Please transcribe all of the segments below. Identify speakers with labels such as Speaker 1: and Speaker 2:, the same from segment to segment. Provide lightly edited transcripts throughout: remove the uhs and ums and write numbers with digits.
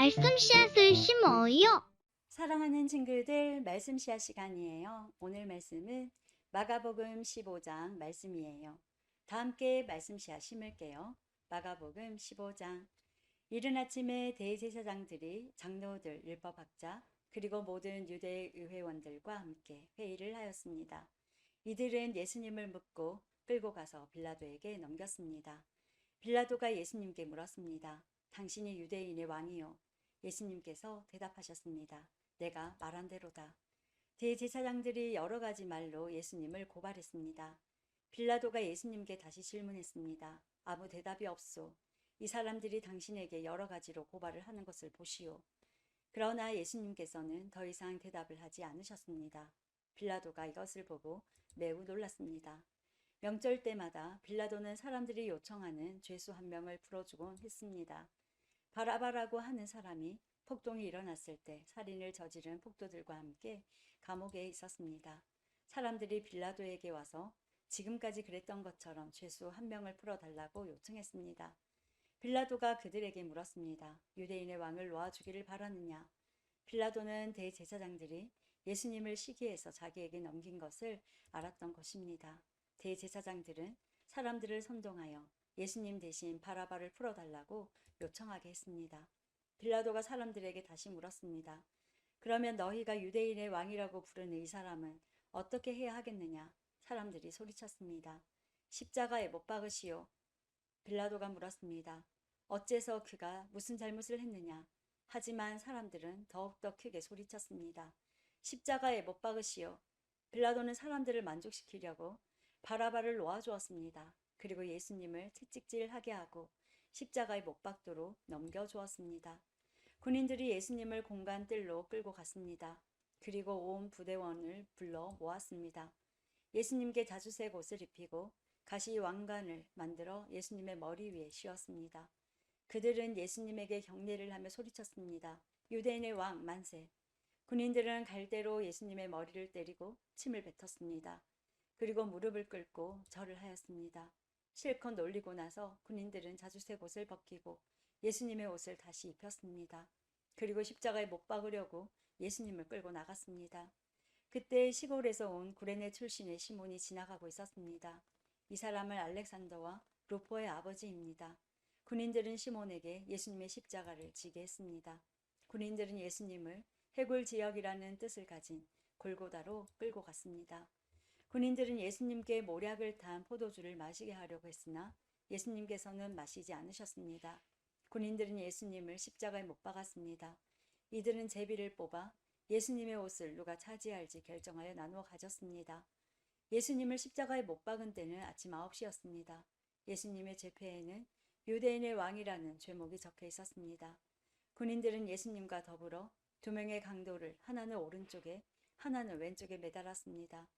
Speaker 1: 말씀 씨앗을 심어요.
Speaker 2: 사랑하는 친구들, 말씀 씨앗 시간이에요. 오늘 말씀은 마가복음 15장 말씀이에요. 다 함께 말씀 씨앗 심을게요. 마가복음 15장. 이른 아침에 대제사장들이 장로들, 율법학자, 그리고 모든 유대 의회원들과 함께 회의를 하였습니다. 이들은 예수님을 묻고 끌고 가서 빌라도에게 넘겼습니다. 빌라도가 예수님께 물었습니다. 당신이 유대인의 왕이요. 예수님께서 대답하셨습니다. 내가 말한 대로다. 대제사장들이 여러 가지 말로 예수님을 고발했습니다. 빌라도가 예수님께 다시 질문했습니다. 아무 대답이 없소. 이 사람들이 당신에게 여러 가지로 고발을 하는 것을 보시오. 그러나 예수님께서는 더 이상 대답을 하지 않으셨습니다. 빌라도가 이것을 보고 매우 놀랐습니다. 명절 때마다 빌라도는 사람들이 요청하는 죄수 한 명을 풀어주곤 했습니다. 바라바라고 하는 사람이 폭동이 일어났을 때 살인을 저지른 폭도들과 함께 감옥에 있었습니다. 사람들이 빌라도에게 와서 지금까지 그랬던 것처럼 죄수 한 명을 풀어달라고 요청했습니다. 빌라도가 그들에게 물었습니다. 유대인의 왕을 놓아주기를 바라느냐? 빌라도는 대제사장들이 예수님을 시기해서 자기에게 넘긴 것을 알았던 것입니다. 대제사장들은 사람들을 선동하여 예수님 대신 바라바를 풀어달라고 요청하게 했습니다. 빌라도가 사람들에게 다시 물었습니다. 그러면 너희가 유대인의 왕이라고 부르는 이 사람은 어떻게 해야 하겠느냐? 사람들이 소리쳤습니다. 십자가에 못 박으시오. 빌라도가 물었습니다. 어째서 그가 무슨 잘못을 했느냐? 하지만 사람들은 더욱더 크게 소리쳤습니다. 십자가에 못 박으시오. 빌라도는 사람들을 만족시키려고 바라바를 놓아주었습니다. 그리고 예수님을 채찍질하게 하고 십자가에 못 박도록 넘겨주었습니다. 군인들이 예수님을 공간 뜰로 끌고 갔습니다. 그리고 온 부대원을 불러 모았습니다. 예수님께 자주색 옷을 입히고 가시 왕관을 만들어 예수님의 머리 위에 씌웠습니다. 그들은 예수님에게 경례를 하며 소리쳤습니다. 유대인의 왕 만세. 군인들은 갈대로 예수님의 머리를 때리고 침을 뱉었습니다. 그리고 무릎을 꿇고 절을 하였습니다. 실컷 놀리고 나서 군인들은 자주색 옷을 벗기고 예수님의 옷을 다시 입혔습니다. 그리고 십자가에 못 박으려고 예수님을 끌고 나갔습니다. 그때 시골에서 온 구레네 출신의 시몬이 지나가고 있었습니다. 이 사람은 알렉산더와 루포의 아버지입니다. 군인들은 시몬에게 예수님의 십자가를 지게 했습니다. 군인들은 예수님을 해골 지역이라는 뜻을 가진 골고다로 끌고 갔습니다. 군인들은 예수님께 모략을 탄 포도주를 마시게 하려고 했으나 예수님께서는 마시지 않으셨습니다. 군인들은 예수님을 십자가에 못 박았습니다. 이들은 제비를 뽑아 예수님의 옷을 누가 차지할지 결정하여 나누어 가졌습니다. 예수님을 십자가에 못 박은 때는 아침 9시였습니다. 예수님의 제패에는 유대인의 왕이라는 죄목이 적혀 있었습니다. 군인들은 예수님과 더불어 두 명의 강도를 하나는 오른쪽에 하나는 왼쪽에 매달았습니다.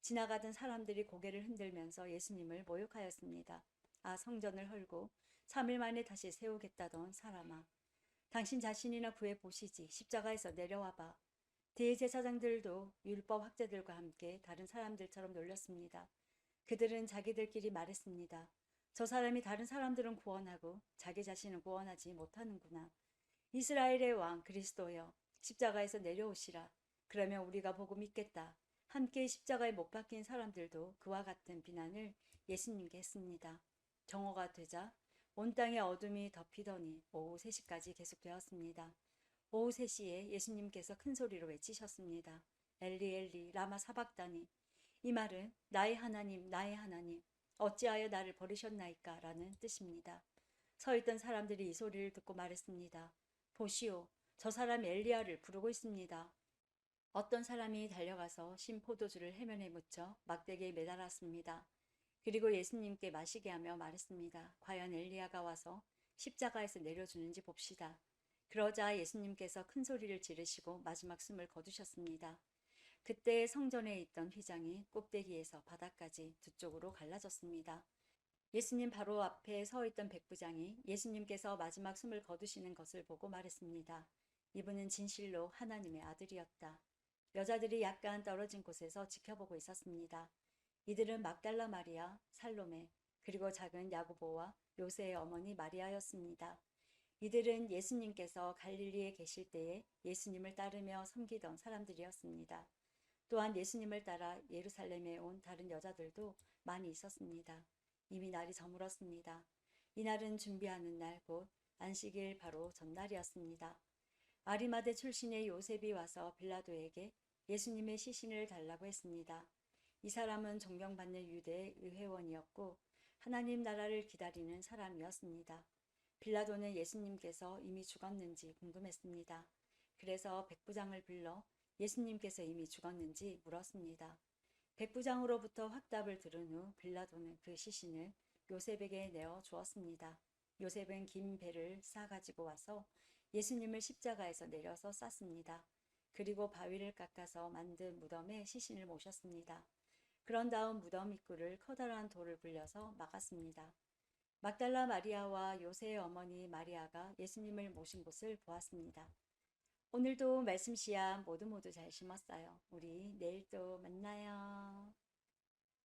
Speaker 2: 지나가던 사람들이 고개를 흔들면서 예수님을 모욕하였습니다. 아, 성전을 헐고 3일 만에 다시 세우겠다던 사람아. 당신 자신이나 구해 보시지. 십자가에서 내려와봐. 대제사장들도 율법 학자들과 함께 다른 사람들처럼 놀렸습니다. 그들은 자기들끼리 말했습니다. 저 사람이 다른 사람들은 구원하고 자기 자신은 구원하지 못하는구나. 이스라엘의 왕 그리스도여, 십자가에서 내려오시라. 그러면 우리가 보고 믿겠다. 함께 십자가에 못 박힌 사람들도 그와 같은 비난을 예수님께 했습니다. 정오가 되자 온 땅에 어둠이 덮이더니 오후 3시까지 계속되었습니다. 오후 3시에 예수님께서 큰 소리로 외치셨습니다. 엘리 엘리 라마 사박다니. 이 말은 나의 하나님 나의 하나님 어찌하여 나를 버리셨나이까 라는 뜻입니다. 서 있던 사람들이 이 소리를 듣고 말했습니다. 보시오, 저 사람 엘리야를 부르고 있습니다. 어떤 사람이 달려가서 신 포도주를 해면에 묻혀 막대기에 매달았습니다. 그리고 예수님께 마시게 하며 말했습니다. 과연 엘리야가 와서 십자가에서 내려주는지 봅시다. 그러자 예수님께서 큰 소리를 지르시고 마지막 숨을 거두셨습니다. 그때 성전에 있던 휘장이 꼭대기에서 바닥까지 두 쪽으로 갈라졌습니다. 예수님 바로 앞에 서 있던 백부장이 예수님께서 마지막 숨을 거두시는 것을 보고 말했습니다. 이분은 진실로 하나님의 아들이었다. 여자들이 약간 떨어진 곳에서 지켜보고 있었습니다. 이들은 막달라 마리아, 살로메, 그리고 작은 야고보와 요새의 어머니 마리아였습니다. 이들은 예수님께서 갈릴리에 계실 때에 예수님을 따르며 섬기던 사람들이었습니다. 또한 예수님을 따라 예루살렘에 온 다른 여자들도 많이 있었습니다. 이미 날이 저물었습니다. 이날은 준비하는 날, 곧 안식일 바로 전날이었습니다. 아리마대 출신의 요셉이 와서 빌라도에게 예수님의 시신을 달라고 했습니다. 이 사람은 존경받는 유대의 의회원이었고 하나님 나라를 기다리는 사람이었습니다. 빌라도는 예수님께서 이미 죽었는지 궁금했습니다. 그래서 백부장을 불러 예수님께서 이미 죽었는지 물었습니다. 백부장으로부터 확답을 들은 후 빌라도는 그 시신을 요셉에게 내어 주었습니다. 요셉은 긴 배를 싸가지고 와서 예수님을 십자가에서 내려서 쌌습니다. 그리고 바위를 깎아서 만든 무덤에 시신을 모셨습니다. 그런 다음 무덤 입구를 커다란 돌을 굴려서 막았습니다. 막달라 마리아와 요새의 어머니 마리아가 예수님을 모신 곳을 보았습니다. 오늘도 말씀 씨앗 모두 잘 심었어요. 우리 내일 또 만나요.